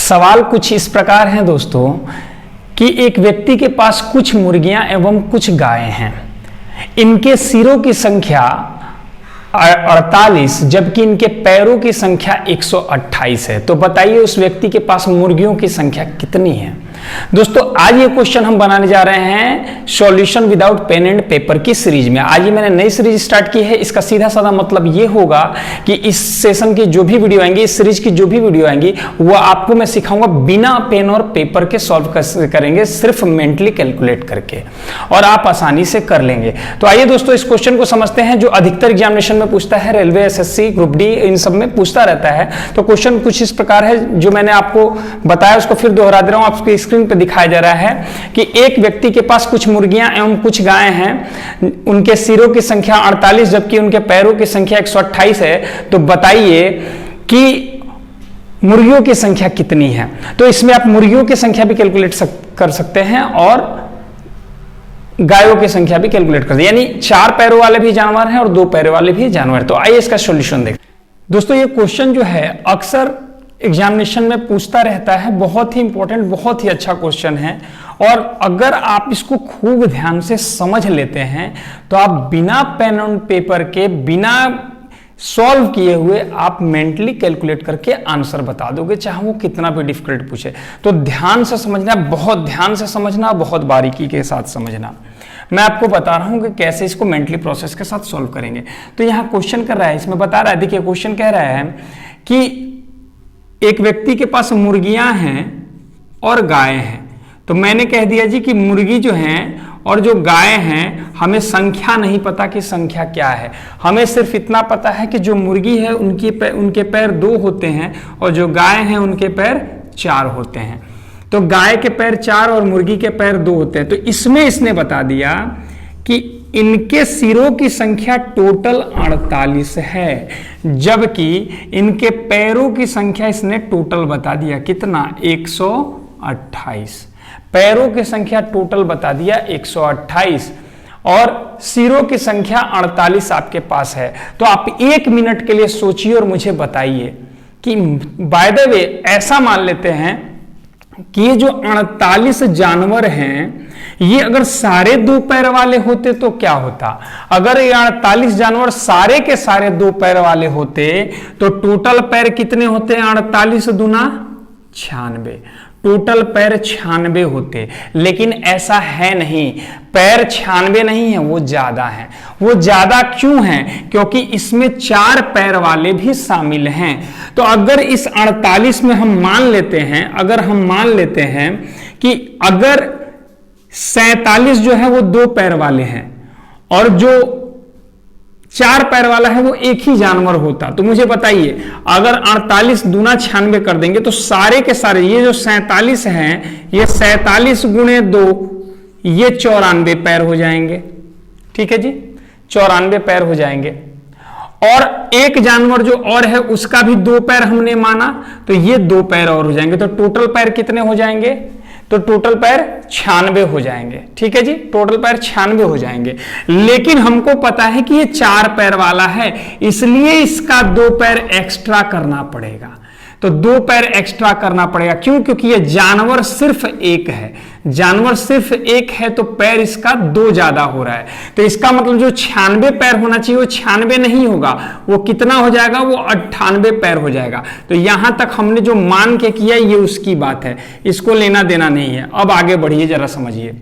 सवाल कुछ इस प्रकार है दोस्तों कि एक व्यक्ति के पास कुछ मुर्गियां एवं कुछ गायें हैं। इनके सिरों की संख्या 48 जबकि इनके पैरों की संख्या 128 है। तो बताइए उस व्यक्ति के पास मुर्गियों की संख्या कितनी है। दोस्तों आज ये क्वेश्चन हम बनाने जा रहे हैं solution without pen and paper की सीरीज में। आज ये मैंने नई सीरीज स्टार्ट की है। इसका सीधा साधा मतलब ये होगा कि इस सेशन की जो भी वीडियो आएंगी, इस सीरीज की जो भी वीडियो आएंगी, वो आपको मैं सिखाऊंगा बिना पेन और पेपर के सॉल्व करेंगे, सिर्फ मेंटली कैलकुलेट करके, और आप आसानी से कर लेंगे। तो आइए दोस्तों इस क्वेश्चन को समझते हैं जो अधिकतर एग्जामिनेशन में पूछता है, रेलवे, एसएससी, ग्रुप डी, इन सब में पूछता रहता है। तो क्वेश्चन कुछ इस प्रकार है, जो मैंने आपको बताया उसको फिर दोहरा दे रहा हूं। आपके स्क्रीन पे दिखाया जा रहा है कि एक व्यक्ति के पास कुछ मुर्गियां एवं कुछ गायें हैं। उनके सिरों की संख्या 48 जबकि उनके पैरों की संख्या 128 है। तो बताइए कि मुर्गियों की संख्या कितनी है। तो इसमें आप मुर्गियों की संख्या भी कैलकुलेट कर सकते हैं और गायों की संख्या भी कैलकुलेट कर, यानी 4 पैरों वाले भी जानवर हैं और 2 पैरों वाले भी जानवर। तो आइए इसका सॉल्यूशन देखें। दोस्तों ये क्वेश्चन जो है अक्सर एग्जामिनेशन में पूछता रहता है, बहुत ही इंपॉर्टेंट, बहुत ही अच्छा क्वेश्चन है। और अगर आप इसको खूब ध्यान से समझ लेते हैं तो आप बिना पेन और पेपर के, बिना सॉल्व किए हुए आप मेंटली कैलकुलेट करके आंसर बता दोगे, चाहे वो कितना भी डिफिकल्ट पूछे। तो ध्यान से समझना, बहुत ध्यान से समझना, बहुत बारीकी के साथ समझना। मैं आपको बता रहा हूं कि कैसे इसको मेंटली प्रोसेस के साथ सॉल्व करेंगे। तो यहां क्वेश्चन कर रहा है, इसमें बता रहा है, देखिए क्वेश्चन कह रहा है कि एक व्यक्ति के पास मुर्गियां हैं और गायें हैं। तो मैंने कह दिया जी कि मुर्गी जो हैं और जो गायें हैं, हमें संख्या नहीं पता कि संख्या क्या है। हमें सिर्फ इतना पता है कि जो मुर्गी है उनके पैर 2 होते हैं और जो गाय हैं उनके पैर 4 होते हैं। तो गाय के पैर 4 और मुर्गी के पैर 2 होते हैं। तो इसमें इसने बता दिया कि इनके सिरों की संख्या टोटल 48 है, जबकि इनके पैरों की संख्या इसने टोटल बता दिया कितना, 128। पैरों की संख्या टोटल बता दिया 128 और सिरों की संख्या 48 आपके पास है। तो आप 1 मिनट के लिए सोचिए और मुझे बताइए कि बाय द वे ऐसा मान लेते हैं कि ये जो 48 जानवर हैं, ये अगर सारे 2 पैर वाले होते तो क्या होता। अगर ये 48 जानवर सारे के सारे 2 पैर वाले होते तो टोटल पैर कितने होते हैं, 48 दूना 96, टोटल पैर 96 होते। लेकिन ऐसा है नहीं, पैर 96 नहीं है, वो ज्यादा है। वो ज्यादा क्यों है, क्योंकि इसमें 4 पैर वाले भी शामिल हैं। तो अगर इस 48 में हम मान लेते हैं, अगर हम मान लेते हैं कि अगर 47 जो है वो 2 पैर वाले हैं और जो 4 पैर वाला है वो एक ही जानवर होता, तो मुझे बताइए अगर 48 दूना 96 कर देंगे तो सारे के सारे ये जो 47 हैं, ये 47 गुणे 2, ये 94 पैर हो जाएंगे। ठीक है जी, 94 पैर हो जाएंगे। और एक जानवर जो और है उसका भी 2 पैर हमने माना, तो ये 2 पैर और हो जाएंगे। तो टोटल पैर कितने हो जाएंगे, तो टोटल पैर 96 हो जाएंगे। ठीक है जी, टोटल पैर 96 हो जाएंगे। लेकिन हमको पता है कि ये 4 पैर वाला है, इसलिए इसका 2 पैर एक्स्ट्रा करना पड़ेगा। तो 2 पैर एक्स्ट्रा करना पड़ेगा, क्यों, क्योंकि ये जानवर सिर्फ एक है, जानवर सिर्फ एक है तो पैर इसका 2 ज्यादा हो रहा है। तो इसका मतलब जो 96 पैर होना चाहिए वो 96 नहीं होगा, वो कितना हो जाएगा, वो 98 पैर हो जाएगा। तो यहां तक हमने जो मान के किया ये उसकी बात है, इसको लेना देना नहीं है। अब आगे बढ़िए, जरा समझिए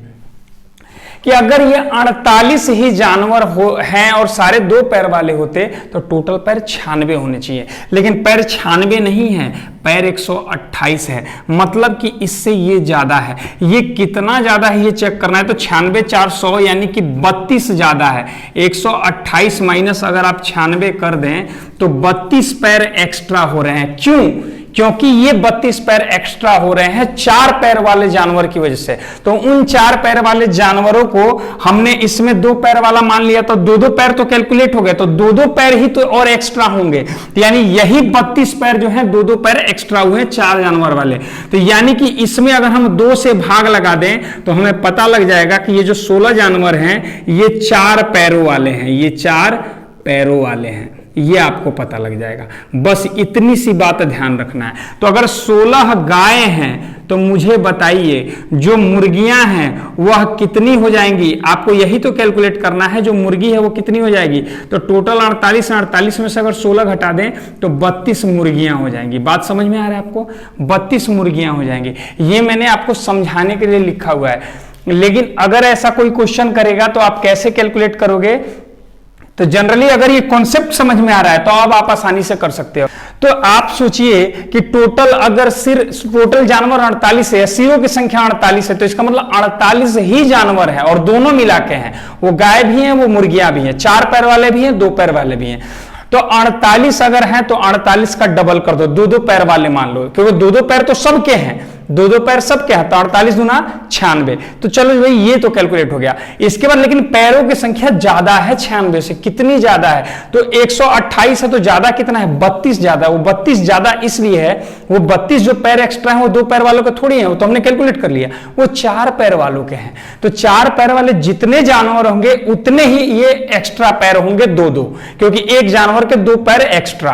कि अगर ये 48 ही जानवर हैं और सारे 2 पैर वाले होते तो टोटल पैर 96 होने चाहिए। लेकिन पैर 96 नहीं है, पैर 128 है, मतलब कि इससे ये ज्यादा है। ये कितना ज्यादा है ये चेक करना है। तो 96 4 100 यानी कि 32 ज्यादा है। 128 माइनस अगर आप 96 कर दें तो 32 पैर एक्स्ट्रा हो रहे हैं। क्यों, क्योंकि ये 32 पैर एक्स्ट्रा हो रहे हैं 4 पैर वाले जानवर की वजह से। तो उन 4 पैर वाले जानवरों को हमने इसमें 2 पैर वाला मान लिया, तो 2-2 पैर तो कैलकुलेट हो गए, तो 2-2 पैर ही तो और एक्स्ट्रा होंगे। तो यानी यही 32 पैर जो है 2-2 पैर एक्स्ट्रा हुए 4 जानवर वाले। तो यानी कि इसमें अगर हम 2 से भाग लगा दें तो हमें पता लग जाएगा कि ये जो 16 जानवर हैं ये 4 पैरों वाले हैं, ये 4 पैरों वाले हैं। ये आपको पता लग जाएगा। बस इतनी सी बात ध्यान रखना है। तो अगर 16 गाय हैं तो मुझे बताइए जो मुर्गियां हैं वह कितनी हो जाएंगी। आपको यही तो कैलकुलेट करना है, जो मुर्गी है वो कितनी हो जाएगी। तो टोटल 48 में से अगर 16 घटा दें तो 32 मुर्गियां हो जाएंगी। बात समझ में आ रहा है आपको? 32 मुर्गियां हो जाएंगी। ये मैंने आपको समझाने के लिए लिखा हुआ है, लेकिन अगर ऐसा कोई क्वेश्चन करेगा तो आप कैसे कैलकुलेट करोगे? तो जनरली अगर ये कॉन्सेप्ट समझ में आ रहा है तो अब आप आसानी से कर सकते हो। तो आप सोचिए कि टोटल अगर सिर्फ टोटल जानवर 48 है, सीरों की संख्या 48 है, तो इसका मतलब 48 ही जानवर है और दोनों मिला के हैं। वो गाय भी हैं, वो मुर्गियां भी हैं, 4 पैर वाले भी हैं, 2 पैर वाले भी हैं। तो 48 अगर हैं तो 48 का डबल कर दो, 2-2 पैर वाले मान लो, क्योंकि 2-2 पैर तो सबके हैं, 2-2 पैर सबके हैं, तो 48 दूना 96। तो चलो भाई ये तो कैलकुलेट हो गया। इसके बाद लेकिन पैरों की संख्या ज्यादा है 96 से। कितनी ज्यादा है? तो 128 है तो ज्यादा कितना है? 32 ज्यादा। वो 32 ज्यादा इसलिए है, वो 32 जो पैर एक्स्ट्रा है वो 2 पैर वालों के थोड़ी है, वो तो हमने कैलकुलेट कर लिया, वो 4 पैर वालों के हैं। तो 4 पैर वाले जितने जानवर होंगे उतने ही ये एक्स्ट्रा पैर होंगे 2-2, क्योंकि एक जानवर के 2 पैर एक्स्ट्रा,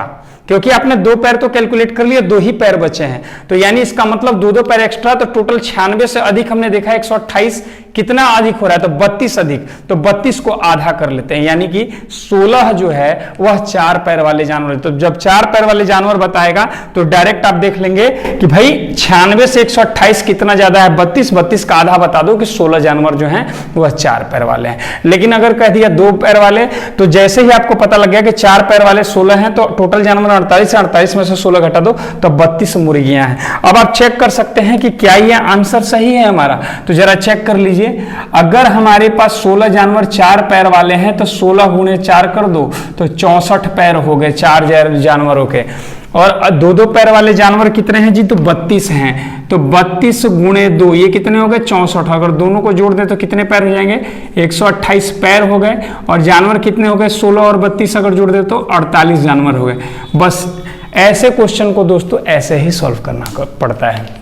क्योंकि आपने 2 पैर तो कैलकुलेट कर लिया, 2 ही पैर बचे हैं। तो यानी इसका मतलब 2-2 पैर एक्स्ट्रा, तो टोटल 96 से अधिक हमने देखा 128 कितना अधिक हो रहा है? तो 32 अधिक। तो 32 को आधा कर लेते हैं, यानी कि 16 जो है वह 4 पैर वाले जानवर। तो जब 4 पैर वाले जानवर बताएगा तो डायरेक्ट आप देख लेंगे कि भाई 96 से 128 कितना ज्यादा है? 32 का आधा बता दो कि 16 जानवर जो हैं वह 4 पैर वाले हैं। लेकिन अगर कह दिया 2 पैर वाले, तो जैसे ही आपको पता लग गया कि 4 पैर वाले 16 हैं, तो टोटल जानवर 48 में से 16 घटा दो तो 32 मुर्गियां हैं। अब आप चेक कर सकते हैं कि क्या ये आंसर सही है हमारा। तो जरा चेक कर लीजिए, अगर हमारे पास 16 जानवर 4 पैर वाले हैं तो 16 गुणे 4 कर दो तो 64 पैर हो गए 4 जानवरों के। और 2-2 पैर वाले जानवर कितने हैं जी? तो 32 हैं। तो 32 गुणे 2 ये कितने हो गए? 64। अगर दोनों को जोड़ दे तो कितने पैर हो जाएंगे? 128 पैर हो गए। और जानवर कितने हो गए? 16 और 32 अगर जोड़ दे तो 48 जानवर हो गए। बस ऐसे क्वेश्चन को दोस्तों ऐसे ही सॉल्व करना पड़ता है।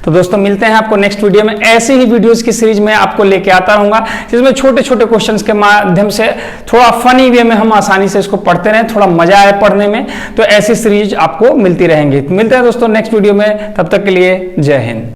तो दोस्तों मिलते हैं आपको नेक्स्ट वीडियो में। ऐसे ही वीडियोस की सीरीज में आपको लेके आता रहूंगा, जिसमें छोटे छोटे क्वेश्चंस के माध्यम से थोड़ा फनी वे में हम आसानी से इसको पढ़ते रहें, थोड़ा मजा आए पढ़ने में। तो ऐसी सीरीज आपको मिलती रहेंगी। मिलते हैं दोस्तों नेक्स्ट वीडियो में, तब तक के लिए जय हिंद।